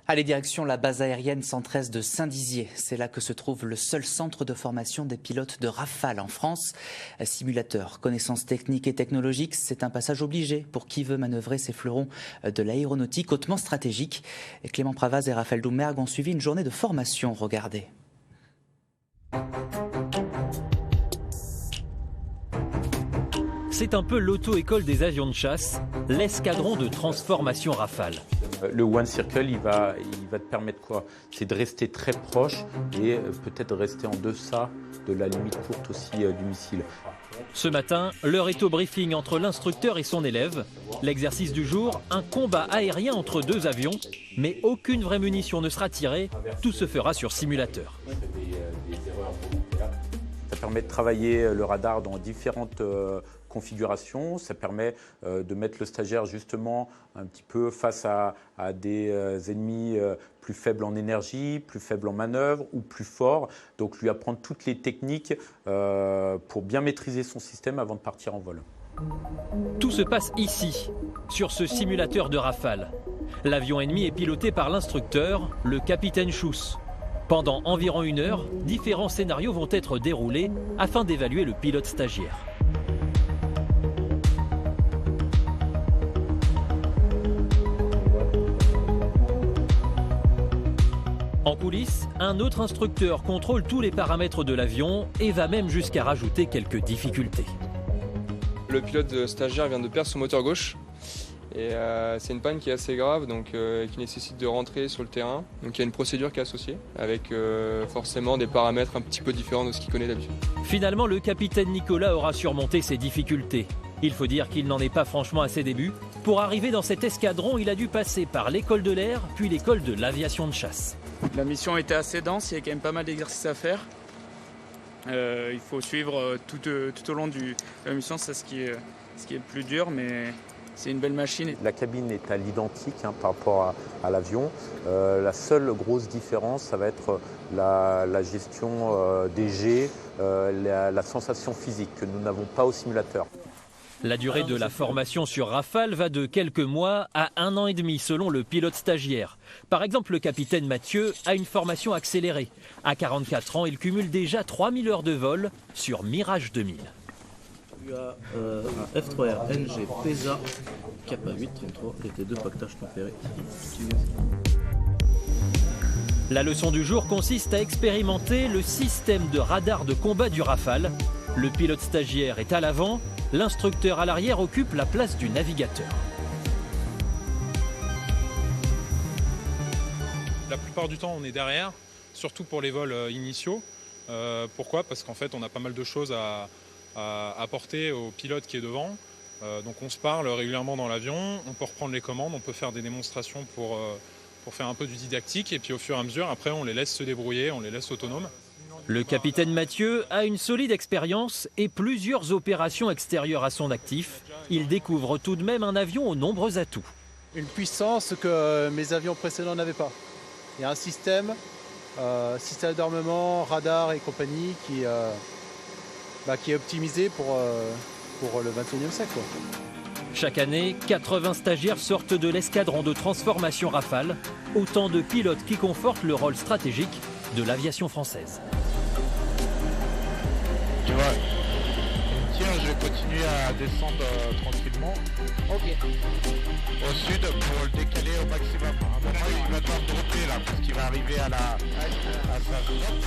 Allez, direction la base aérienne 113 de Saint-Dizier. C'est là que se trouve le seul centre de formation des pilotes de Rafale en France. Simulateur, connaissances techniques et technologiques, c'est un passage obligé pour qui veut manœuvrer ces fleurons de l'aéronautique hautement stratégique. Et Clément Pravaz et Raphaël Doumergue ont suivi une journée de formation. Regardez. C'est un peu l'auto-école des avions de chasse, l'escadron de transformation Rafale. Le One Circle, il va te permettre quoi? C'est de rester très proche et peut-être rester en deçà de la limite courte aussi du missile. Ce matin, l'heure est au briefing entre l'instructeur et son élève. L'exercice du jour, un combat aérien entre deux avions, mais aucune vraie munition ne sera tirée, tout se fera sur simulateur. Ça permet de travailler le radar dans différentes configurations. Ça permet de mettre le stagiaire justement un petit peu face à des ennemis plus faibles en énergie, plus faibles en manœuvre ou plus forts. Donc lui apprendre toutes les techniques pour bien maîtriser son système avant de partir en vol. Tout se passe ici, sur ce simulateur de Rafale. L'avion ennemi est piloté par l'instructeur, le capitaine Schuss. Pendant environ 1 heure, différents scénarios vont être déroulés afin d'évaluer le pilote stagiaire. En coulisses, un autre instructeur contrôle tous les paramètres de l'avion et va même jusqu'à rajouter quelques difficultés. Le pilote stagiaire vient de perdre son moteur gauche. Et c'est une panne qui est assez grave, donc qui nécessite de rentrer sur le terrain. Donc il y a une procédure qui est associée, avec forcément des paramètres un petit peu différents de ce qu'il connaît d'habitude. Finalement, le capitaine Nicolas aura surmonté ses difficultés. Il faut dire qu'il n'en est pas franchement à ses débuts. Pour arriver dans cet escadron, il a dû passer par l'école de l'air, puis l'école de l'aviation de chasse. La mission était assez dense, il y a quand même pas mal d'exercices à faire. Il faut suivre tout au long de la mission, c'est ce qui est le plus dur, mais c'est une belle machine. La cabine est à l'identique par rapport à l'avion. La seule grosse différence, ça va être la gestion des jets, la sensation physique que nous n'avons pas au simulateur. La durée de la formation sur Rafale va de quelques mois à 1 an et demi selon le pilote stagiaire. Par exemple, le capitaine Mathieu a une formation accélérée. À 44 ans, il cumule déjà 3000 heures de vol sur Mirage 2000. Tu as un F3R NG PESA Kappa 833 et tes 2 pactages tempérés. La leçon du jour consiste à expérimenter le système de radar de combat du Rafale. Le pilote stagiaire est à l'avant, l'instructeur à l'arrière occupe la place du navigateur. La plupart du temps, on est derrière, surtout pour les vols initiaux. Pourquoi? Parce qu'en fait, on a pas mal de choses à apporter au pilote qui est devant. Donc on se parle régulièrement dans l'avion, on peut reprendre les commandes, on peut faire des démonstrations pour faire un peu du didactique. Et puis au fur et à mesure, après, on les laisse se débrouiller, on les laisse autonomes. Le capitaine Mathieu a une solide expérience et plusieurs opérations extérieures à son actif. Il découvre tout de même un avion aux nombreux atouts. Une puissance que mes avions précédents n'avaient pas. Il y a un système d'armement, radar et compagnie qui est optimisé pour le 21e siècle. Chaque année, 80 stagiaires sortent de l'escadron de transformation Rafale, autant de pilotes qui confortent le rôle stratégique de l'aviation française. Tu vois, tiens, je vais continuer à descendre tranquillement. Ok. Au sud pour le décaler au maximum. À un moment, il va devoir dropper là, parce qu'il va arriver à sa zone.